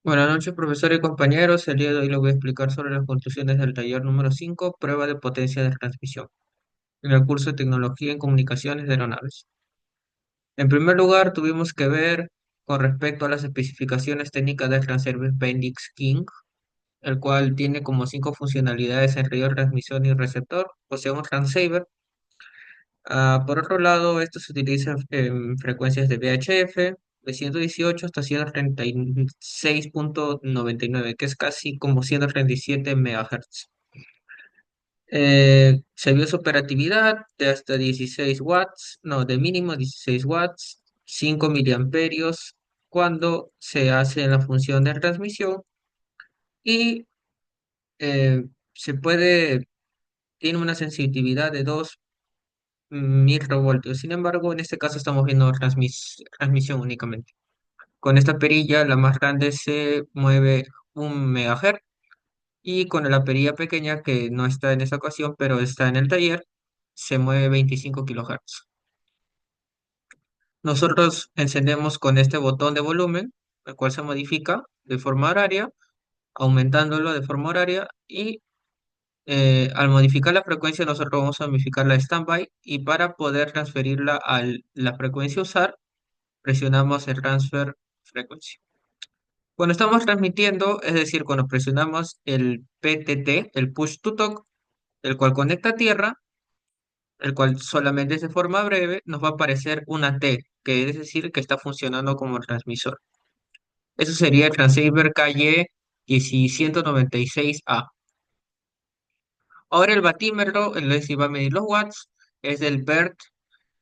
Buenas noches, profesor y compañeros. El día de hoy les voy a explicar sobre las conclusiones del taller número 5, prueba de potencia de transmisión, en el curso de Tecnología en Comunicaciones de Aeronaves. En primer lugar, tuvimos que ver con respecto a las especificaciones técnicas del Transervice Bendix King, el cual tiene como cinco funcionalidades en radio, transmisión y receptor, o sea, un transceiver. Por otro lado, esto se utiliza en frecuencias de VHF de 118 hasta 136.99, que es casi como 137 MHz. Se vio su operatividad de hasta 16 watts, no, de mínimo 16 watts, 5 miliamperios cuando se hace la función de transmisión y eh, se puede, tiene una sensitividad de 2 microvoltios. Sin embargo, en este caso estamos viendo transmisión únicamente. Con esta perilla, la más grande se mueve 1 MHz y con la perilla pequeña, que no está en esta ocasión, pero está en el taller, se mueve 25 kHz. Nosotros encendemos con este botón de volumen, el cual se modifica de forma horaria, aumentándolo de forma horaria y al modificar la frecuencia nosotros vamos a modificar la standby y para poder transferirla a la frecuencia a usar, presionamos el transfer frequency. Cuando estamos transmitiendo, es decir, cuando presionamos el PTT, el push to talk, el cual conecta a tierra, el cual solamente es de forma breve, nos va a aparecer una T, que es decir, que está funcionando como transmisor. Eso sería el transceiver KY 196A. Ahora el batímetro, el que va a medir los watts, es del BERT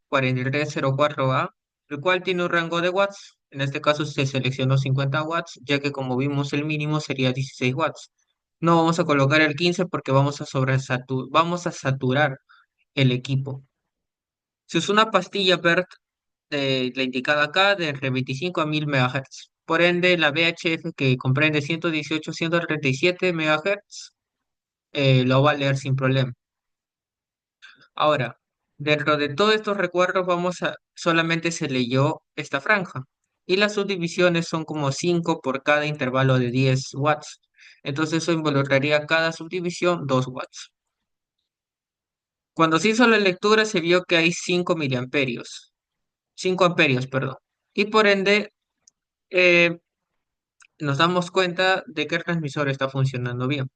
4304A, el cual tiene un rango de watts. En este caso se seleccionó 50 watts, ya que como vimos el mínimo sería 16 watts. No vamos a colocar el 15 porque vamos a saturar el equipo. Se usa una pastilla BERT la indicada acá de entre 25 a 1000 MHz. Por ende, la VHF que comprende 118-137 MHz lo va a leer sin problema. Ahora, dentro de todos estos recuerdos solamente se leyó esta franja y las subdivisiones son como 5 por cada intervalo de 10 watts. Entonces eso involucraría cada subdivisión 2 watts. Cuando se hizo la lectura se vio que hay 5 miliamperios, 5 amperios, perdón. Y por ende eh, nos damos cuenta de que el transmisor está funcionando bien.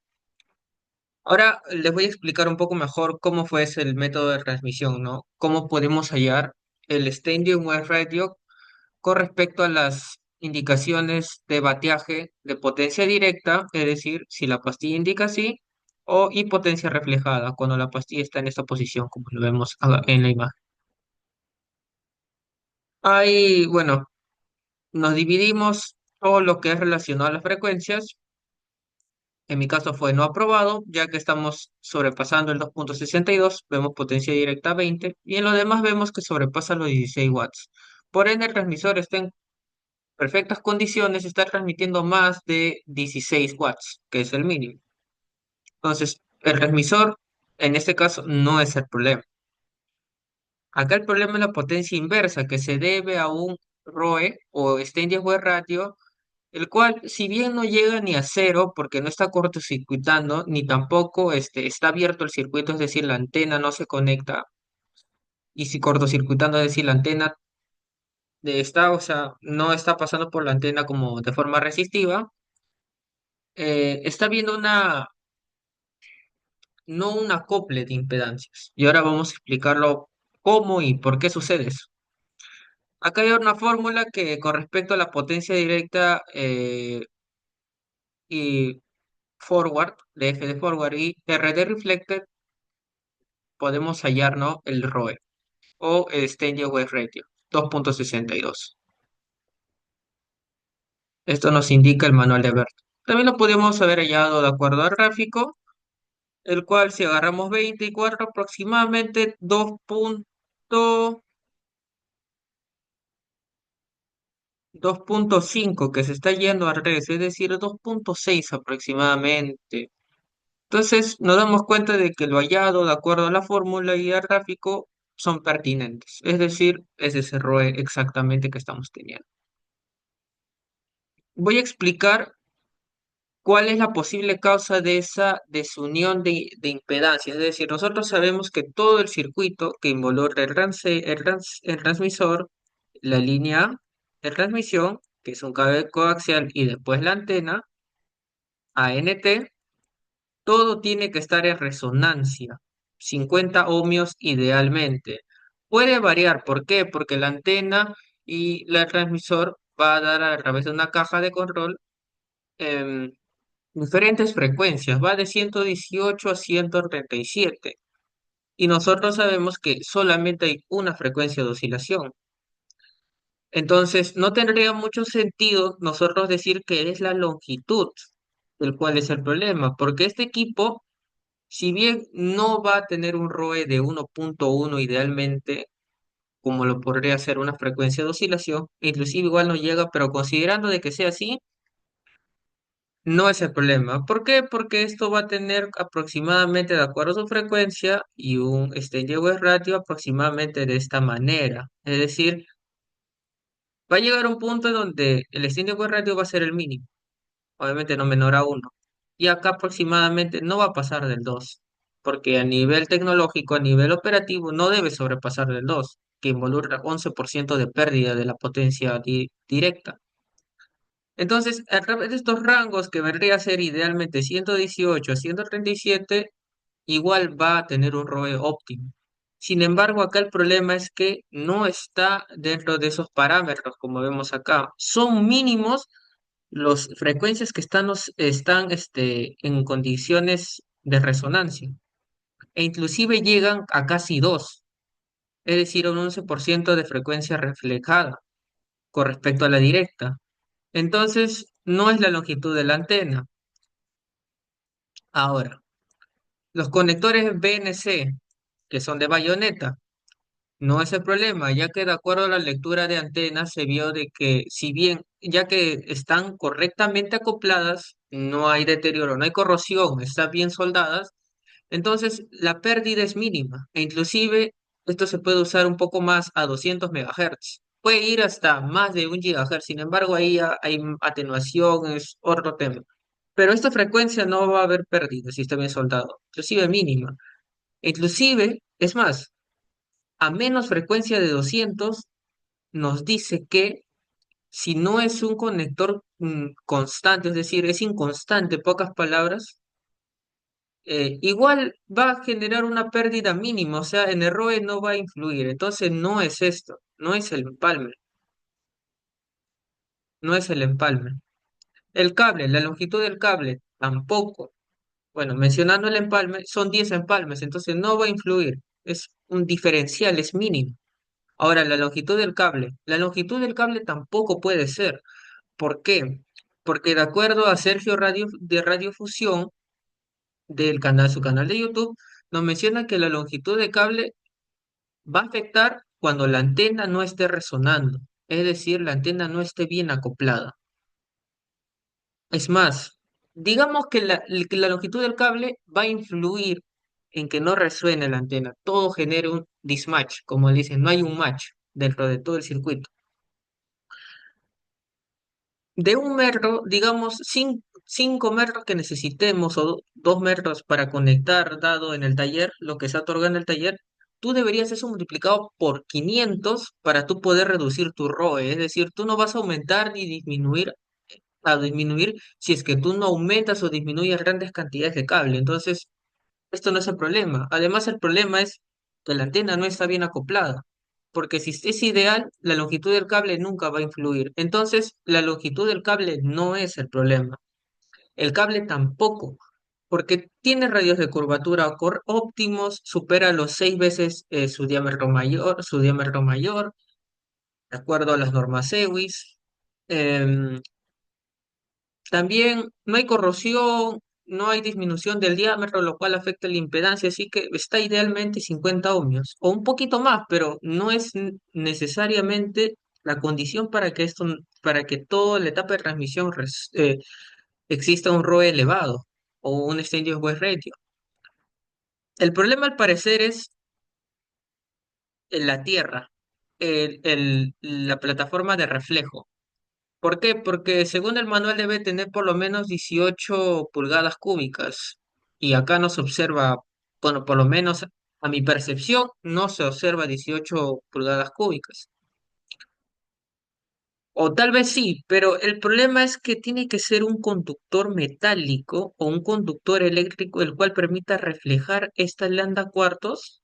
Ahora les voy a explicar un poco mejor cómo fue ese el método de transmisión, ¿no? Cómo podemos hallar el Standing Wave Radio con respecto a las indicaciones de bateaje de potencia directa, es decir, si la pastilla indica así, y potencia reflejada, cuando la pastilla está en esta posición, como lo vemos en la imagen. Ahí, bueno, nos dividimos todo lo que es relacionado a las frecuencias. En mi caso fue no aprobado, ya que estamos sobrepasando el 2.62, vemos potencia directa 20, y en lo demás vemos que sobrepasa los 16 watts. Por ende, el transmisor está en perfectas condiciones, está transmitiendo más de 16 watts, que es el mínimo. Entonces, el transmisor, en este caso, no es el problema. Acá el problema es la potencia inversa, que se debe a un ROE o Extended Wave Radio, el cual, si bien no llega ni a cero, porque no está cortocircuitando, ni tampoco está abierto el circuito, es decir, la antena no se conecta, y si cortocircuitando, es decir, la antena o sea, no está pasando por la antena como de forma resistiva, está viendo no un acople de impedancias. Y ahora vamos a explicarlo cómo y por qué sucede eso. Acá hay una fórmula que con respecto a la potencia directa y forward, de F de forward y R de reflected, podemos hallar, ¿no? El ROE o Extended Wave Ratio 2.62. Esto nos indica el manual de Bert. También lo podemos haber hallado de acuerdo al gráfico, el cual si agarramos 24 aproximadamente 2.5 que se está yendo al revés, es decir, 2.6 aproximadamente. Entonces nos damos cuenta de que lo hallado de acuerdo a la fórmula y al gráfico son pertinentes, es decir, es ese ROE exactamente que estamos teniendo. Voy a explicar cuál es la posible causa de esa desunión de impedancia. Es decir, nosotros sabemos que todo el circuito que involucra el transmisor, la línea de transmisión, que es un cable coaxial, y después la antena, ANT, todo tiene que estar en resonancia, 50 ohmios idealmente. Puede variar, ¿por qué? Porque la antena y el transmisor va a dar a través de una caja de control em, diferentes frecuencias, va de 118 a 137. Y nosotros sabemos que solamente hay una frecuencia de oscilación. Entonces, no tendría mucho sentido nosotros decir que es la longitud el cual es el problema, porque este equipo, si bien no va a tener un ROE de 1.1 idealmente, como lo podría ser una frecuencia de oscilación, inclusive igual no llega, pero considerando de que sea así, no es el problema. ¿Por qué? Porque esto va a tener aproximadamente, de acuerdo a su frecuencia, y un exchange wave ratio aproximadamente de esta manera. Es decir, va a llegar un punto en donde el exchange wave ratio va a ser el mínimo, obviamente no menor a uno. Y acá aproximadamente no va a pasar del 2, porque a nivel tecnológico, a nivel operativo, no debe sobrepasar del 2, que involucra 11% de pérdida de la potencia directa. Entonces, a través de estos rangos que vendría a ser idealmente 118 a 137, igual va a tener un ROE óptimo. Sin embargo, acá el problema es que no está dentro de esos parámetros, como vemos acá. Son mínimos las frecuencias que están en condiciones de resonancia, e inclusive llegan a casi 2, es decir, un 11% de frecuencia reflejada con respecto a la directa. Entonces, no es la longitud de la antena. Ahora, los conectores BNC, que son de bayoneta, no es el problema, ya que de acuerdo a la lectura de antenas se vio de que si bien, ya que están correctamente acopladas, no hay deterioro, no hay corrosión, están bien soldadas, entonces la pérdida es mínima. E inclusive esto se puede usar un poco más a 200 megahertz. Puede ir hasta más de 1 gigahertz, sin embargo ahí hay atenuación, es otro tema. Pero esta frecuencia no va a haber pérdida si está bien soldado, inclusive mínima. Inclusive, es más, a menos frecuencia de 200 nos dice que si no es un conector constante, es decir, es inconstante, pocas palabras, igual va a generar una pérdida mínima, o sea, en el ROE no va a influir. Entonces no es esto, no es el empalme, no es el empalme. El cable, la longitud del cable, tampoco. Bueno, mencionando el empalme, son 10 empalmes, entonces no va a influir. Es un diferencial, es mínimo. Ahora, la longitud del cable. La longitud del cable tampoco puede ser. ¿Por qué? Porque de acuerdo a Sergio de Radiofusión, su canal de YouTube, nos menciona que la longitud de cable va a afectar cuando la antena no esté resonando, es decir, la antena no esté bien acoplada. Es más, digamos que la longitud del cable va a influir en que no resuene la antena, todo genera un mismatch, como dicen, no hay un match dentro de todo el circuito. De 1 metro, digamos, 5 metros que necesitemos o 2 metros para conectar, dado en el taller, lo que se otorga en el taller, tú deberías eso multiplicado por 500 para tú poder reducir tu ROE. Es decir, tú no vas a aumentar ni disminuir a disminuir si es que tú no aumentas o disminuyes grandes cantidades de cable. Entonces, esto no es el problema. Además, el problema es que la antena no está bien acoplada, porque si es ideal, la longitud del cable nunca va a influir. Entonces, la longitud del cable no es el problema. El cable tampoco, porque tiene radios de curvatura óptimos, supera los 6 veces su diámetro mayor, de acuerdo a las normas EWIS. Em, También no hay corrosión, no hay disminución del diámetro, lo cual afecta la impedancia, así que está idealmente 50 ohmios, o un poquito más, pero no es necesariamente la condición para que toda la etapa de transmisión exista un ROE elevado o un extended wave ratio. El problema al parecer es en la Tierra, la plataforma de reflejo. ¿Por qué? Porque según el manual debe tener por lo menos 18 pulgadas cúbicas. Y acá no se observa, bueno, por lo menos a mi percepción, no se observa 18 pulgadas cúbicas. O tal vez sí, pero el problema es que tiene que ser un conductor metálico o un conductor eléctrico el cual permita reflejar esta lambda cuartos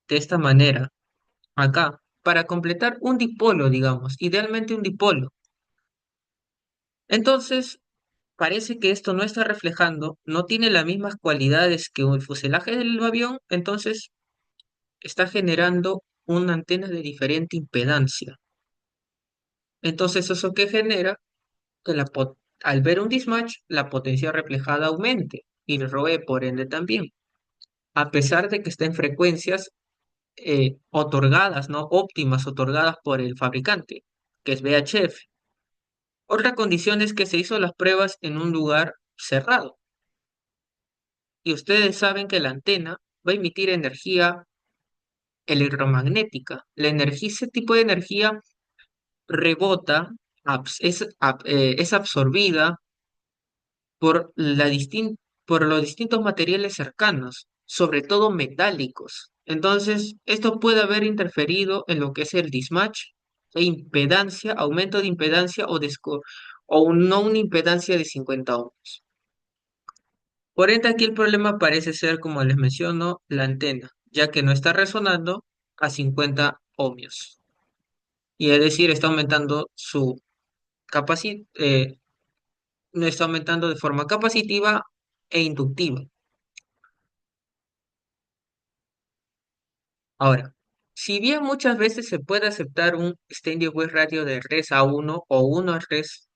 de esta manera, acá, para completar un dipolo, digamos, idealmente un dipolo. Entonces, parece que esto no está reflejando, no tiene las mismas cualidades que el fuselaje del avión, entonces está generando una antena de diferente impedancia. Entonces, ¿eso qué genera? Que al ver un mismatch, la potencia reflejada aumente y el ROE por ende también, a pesar de que estén frecuencias otorgadas, ¿no? Óptimas, otorgadas por el fabricante, que es VHF. Otra condición es que se hizo las pruebas en un lugar cerrado y ustedes saben que la antena va a emitir energía electromagnética. La energía, ese tipo de energía rebota, es absorbida por, por los distintos materiales cercanos, sobre todo metálicos. Entonces, esto puede haber interferido en lo que es el mismatch e impedancia, aumento de impedancia o no una impedancia de 50 ohms. Por ende, aquí el problema parece ser, como les menciono, la antena, ya que no está resonando a 50 ohmios. Y es decir, está aumentando su capacidad, no está aumentando de forma capacitiva e inductiva. Ahora, si bien muchas veces se puede aceptar un extended wave radio de res a uno o 1 a res,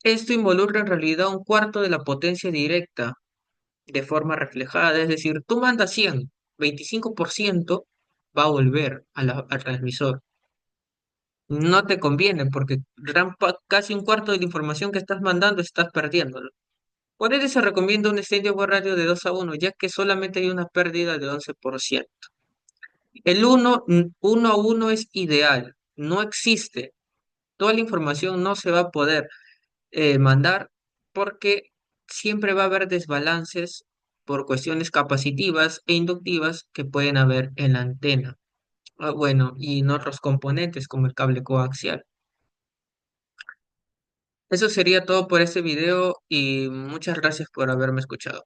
esto involucra en realidad un cuarto de la potencia directa de forma reflejada, es decir, tú mandas 100, 25% va a volver al transmisor. No te conviene porque casi un cuarto de la información que estás mandando estás perdiéndolo. Por ello se recomienda un extended wave radio de 2 a uno, ya que solamente hay una pérdida de 11%. El uno a uno es ideal, no existe. Toda la información no se va a poder mandar porque siempre va a haber desbalances por cuestiones capacitivas e inductivas que pueden haber en la antena. Bueno, y en otros componentes como el cable coaxial. Eso sería todo por este video y muchas gracias por haberme escuchado.